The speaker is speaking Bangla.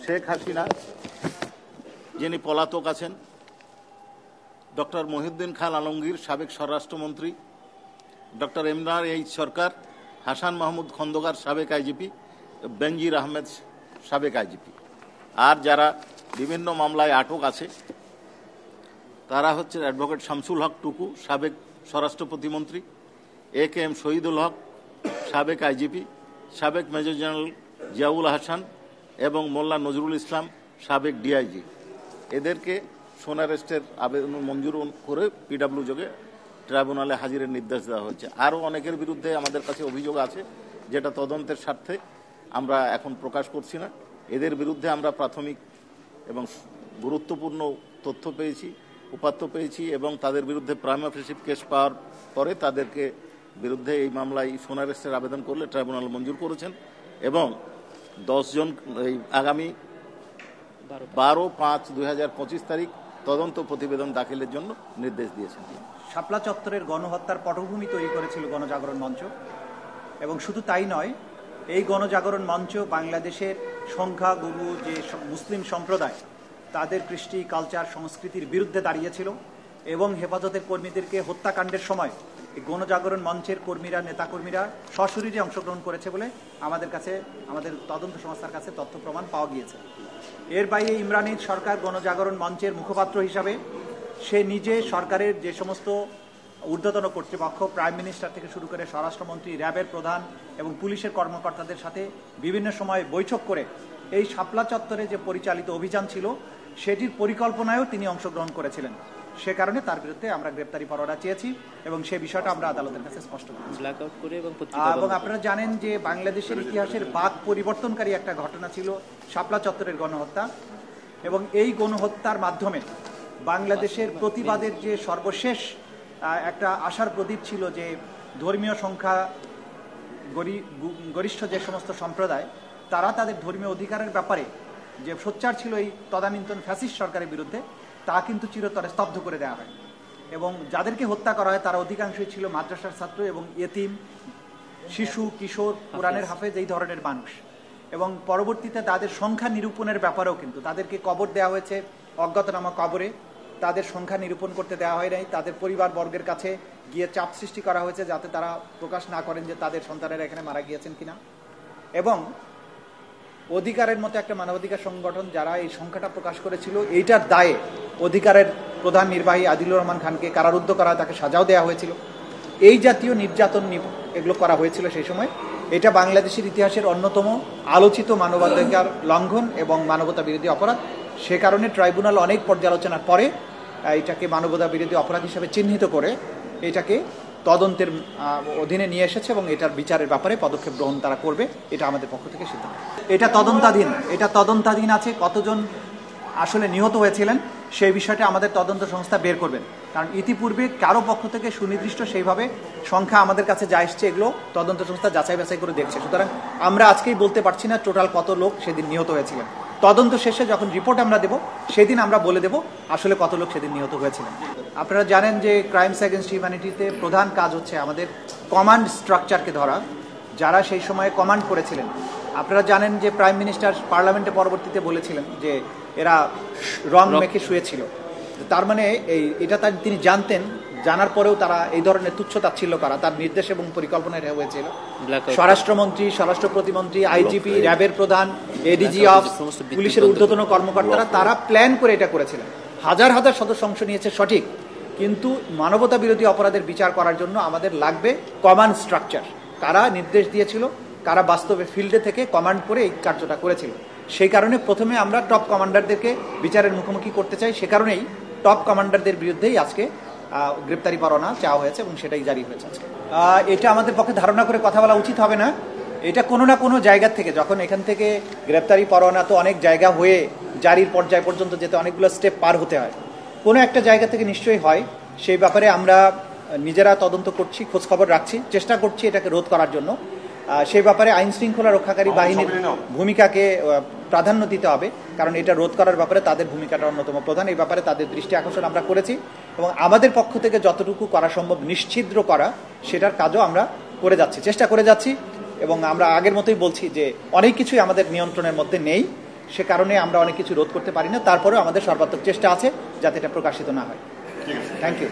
শেখ হাসিনা যিনি পলাতক আছেন, ডক্টর মহিউদ্দিন খান আলমগীর সাবেক স্বরাষ্ট্রমন্ত্রী, ডক্টর ইমরান এইচ সরকার, হাসান মাহমুদ খন্দকার সাবেক আইজিপি, বেনজির আহমেদ সাবেক আইজিপি, আর যারা বিভিন্ন মামলায় আটক আছে তারা হচ্ছে অ্যাডভোকেট শামসুল হক টুকু সাবেক স্বরাষ্ট্র প্রতিমন্ত্রী, এ কে এম শহীদুল হক সাবেক আইজিপি, সাবেক মেজর জেনারেল জিয়াউল হাসান এবং মোল্লা নজরুল ইসলাম সাবেক ডিআইজি। এদেরকে সোনা রেস্টের আবেদন মঞ্জুর করে পিডব্লিউ যোগে ট্রাইব্যুনালে হাজিরের নির্দেশ দেওয়া হয়েছে। আরও অনেকের বিরুদ্ধে আমাদের কাছে অভিযোগ আছে, যেটা তদন্তের স্বার্থে আমরা এখন প্রকাশ করছি না। এদের বিরুদ্ধে আমরা প্রাথমিক এবং গুরুত্বপূর্ণ তথ্য পেয়েছি, উপাত্ত পেয়েছি এবং তাদের বিরুদ্ধে প্রাইমা ফেসি কেস পাওয়ার পরে তাদেরকে বিরুদ্ধে এই মামলায় সোনা রেস্টের আবেদন করলে ট্রাইব্যুনাল মঞ্জুর করেছেন এবং 10 জন এই আগামী 12/5/2025 তারিখ তদন্ত প্রতিবেদন দাখিলের জন্য নির্দেশ দিয়েছেন। শাপলা চত্বরের গণহত্যার পটভূমি তৈরি করেছিল গণজাগরণ মঞ্চ, এবং শুধু তাই নয়, এই গণজাগরণ মঞ্চ বাংলাদেশের সংখ্যাগুরু যে মুসলিম সম্প্রদায় তাদের কৃষ্টি, কালচার, সংস্কৃতির বিরুদ্ধে দাঁড়িয়েছিল এবং হেফাজতের কর্মীদেরকে হত্যাকাণ্ডের সময় এই গণজাগরণ মঞ্চের কর্মীরা, নেতাকর্মীরা সশরীরে অংশগ্রহণ করেছে বলে আমাদের তদন্ত সংস্থার কাছে তথ্য প্রমাণ পাওয়া গিয়েছে। এর বাইরে ইমরানের সরকার গণজাগরণ মঞ্চের মুখপাত্র হিসাবে সে নিজে সরকারের যে সমস্ত ঊর্ধ্বতন কর্তৃপক্ষ, প্রাইম মিনিস্টার থেকে শুরু করে স্বরাষ্ট্রমন্ত্রী, র্যাবের প্রধান এবং পুলিশের কর্মকর্তাদের সাথে বিভিন্ন সময় বৈঠক করে এই শাপলা চত্বরে যে পরিচালিত অভিযান ছিল সেটির পরিকল্পনায়ও তিনি অংশগ্রহণ করেছিলেন। সে কারণে তার বিরুদ্ধে আমরা গ্রেপ্তারি পরোয়ানা চেয়েছি এবং সে বিষয়টা আমরা আদালতের কাছে স্পষ্ট করেছি। এবং আপনারা জানেন যে বাংলাদেশের ইতিহাসের বাক পরিবর্তনকারী একটা ঘটনা ছিল শাপলা চত্বরের গণহত্যা, এবং এই গণহত্যার মাধ্যমে বাংলাদেশের প্রতিবাদের যে সর্বশেষ একটা আশার প্রদীপ ছিল যে ধর্মীয় সংখ্যা গরিষ্ঠ যে সমস্ত সম্প্রদায় তারা তাদের ধর্মীয় অধিকারের ব্যাপারে যে সোচ্চার ছিল এই তদানীন্তন ফ্যাসিস্ট সরকারের বিরুদ্ধে, তা কিন্তু চিরতরে স্তব্ধ করে দেওয়া হয়। এবং যাদেরকে হত্যা করা হয় তারা অধিকাংশই ছিল মাদ্রাসার ছাত্র এবং ইয়েতিম, শিশু, কিশোর, কোরআনের হাফেজ, এই ধরনের মানুষ। এবং পরবর্তীতে তাদের সংখ্যা নিরূপণের ব্যাপারেও কিন্তু তাদেরকে কবর দেওয়া হয়েছে অজ্ঞাতনামা কবরে, তাদের সংখ্যা নিরূপণ করতে দেওয়া হয় নাই। তাদের পরিবার বর্গের কাছে গিয়ে চাপ সৃষ্টি করা হয়েছে যাতে তারা প্রকাশ না করেন যে তাদের সন্তানেরা এখানে মারা গিয়েছেন কিনা। এবং অধিকারের মতো একটা মানবাধিকার সংগঠন যারা এই সংখ্যাটা প্রকাশ করেছিল, এইটার দায়ে অধিকারের প্রধান নির্বাহী আদিলুর রহমান খানকে কারারুদ্ধ করা, তাকে সাজাও দেওয়া হয়েছিল। এই জাতীয় নির্যাতন এগুলো করা হয়েছিল সেই সময়। এটা বাংলাদেশের ইতিহাসের অন্যতম আলোচিত মানবাধিকার লঙ্ঘন এবং মানবতা বিরোধী অপরাধ। সে কারণে ট্রাইব্যুনাল অনেক পর্যালোচনার পরে এটাকে মানবতা বিরোধী অপরাধ হিসেবে চিহ্নিত করে এটাকে তদন্তের অধীনে নিয়ে এসেছে এবং এটার বিচারের ব্যাপারে পদক্ষেপ গ্রহণ তারা করবে, এটা আমাদের পক্ষ থেকে সিদ্ধান্ত। এটা তদন্তাধীন আছে। কতজন আসলে নিহত হয়েছিলেন সেই বিষয়টা আমাদের তদন্ত সংস্থা বের করবেন, কারণ ইতিপূর্বে কারো পক্ষ থেকে সুনির্দিষ্ট সেইভাবে সংখ্যা আমাদের কাছে যা এসছে এগুলো তদন্ত সংস্থা যাচাই বাছাই করে দেখছে। সুতরাং আমরা আজকেই বলতে পারছি না টোটাল কত লোক সেদিন নিহত হয়েছিলেন। তদন্ত শেষে যখন রিপোর্ট আমরা দেব সেদিন আমরা বলে দেব আসলে কত লোক সেদিন নিহত হয়েছিলেন। আপনারা জানেন যে ক্রাইমস এগেনস্ট হিউম্যানিটিতে প্রধান কাজ হচ্ছে আমাদের কমান্ড স্ট্রাকচারকে ধরা, যারা সেই সময়ে কমান্ড করেছিলেন। আপনারা জানেন যে প্রাইম মিনিস্টার পার্লামেন্টে পরবর্তীতে বলেছিলেন যে এরা রং মেখে শুয়েছিল। তার মানে এটা তিনি জানতেন, জানার পরেও তারা এই ধরনের তুচ্ছতাচ্ছিল্য করা তার নির্দেশ এবং পরিকল্পনায় হয়েছিল। স্বরাষ্ট্রমন্ত্রী, স্বরাষ্ট্র প্রতিমন্ত্রী, আইজিপি, র্যাবের প্রধান, এডিজি অফ, পুলিশের ঊর্ধ্বতন কর্মকর্তারা তারা প্ল্যান করে এটা করেছিলেন। হাজার হাজার সদস্য অংশ নিয়েছে সঠিক, কিন্তু মানবতা বিরোধী অপরাধের বিচার করার জন্য আমাদের লাগবে কমান্ড স্ট্রাকচার। কারা নির্দেশ দিয়েছিল, কারা বাস্তবে ফিল্ডে থেকে কমান্ড করে এই কার্যটা করেছিল। সেই কারণে প্রথমে আমরা টপ কমান্ডারদেরকে বিচারের মুখোমুখি করতে চাই। সে কারণেই টপ কমান্ডারদের বিরুদ্ধেই আজকে গ্রেপ্তারি পরোয়ানা চাওয়া হয়েছে এবং সেটাই জারি হয়েছে আজকে। এটা আমাদের পক্ষে ধারণা করে কথা বলা উচিত হবে না। এটা কোনো না কোনো জায়গা থেকে, যখন এখান থেকে গ্রেপ্তারি পরোয়ানা তো অনেক জায়গা হয়ে জারির পর্যায় পর্যন্ত যেতে অনেকগুলো স্টেপ পার হতে হয়, কোনো একটা জায়গা থেকে নিশ্চয়ই হয়। সেই ব্যাপারে আমরা নিজেরা তদন্ত করছি, খোঁজখবর রাখছি, চেষ্টা করছি এটাকে রোধ করার জন্য। সেই ব্যাপারে আইন শৃঙ্খলা রক্ষাকারী বাহিনীর ভূমিকাকে প্রাধান্য দিতে হবে, কারণ এটা রোধ করার ব্যাপারে তাদের ভূমিকাটা অন্যতম প্রধান। এই ব্যাপারে তাদের দৃষ্টি আকর্ষণ আমরা করেছি এবং আমাদের পক্ষ থেকে যতটুকু করা সম্ভব নিশ্ছিদ্র করা সেটার কাজও আমরা করে যাচ্ছি, চেষ্টা করে যাচ্ছি। এবং আমরা আগের মতোই বলছি যে অনেক কিছুই আমাদের নিয়ন্ত্রণের মধ্যে নেই, সে কারণে আমরা অনেক কিছু রোধ করতে পারি না, তারপরেও আমাদের সর্বাত্মক চেষ্টা আছে যাতে এটা প্রকাশিত না হয়। Thank you.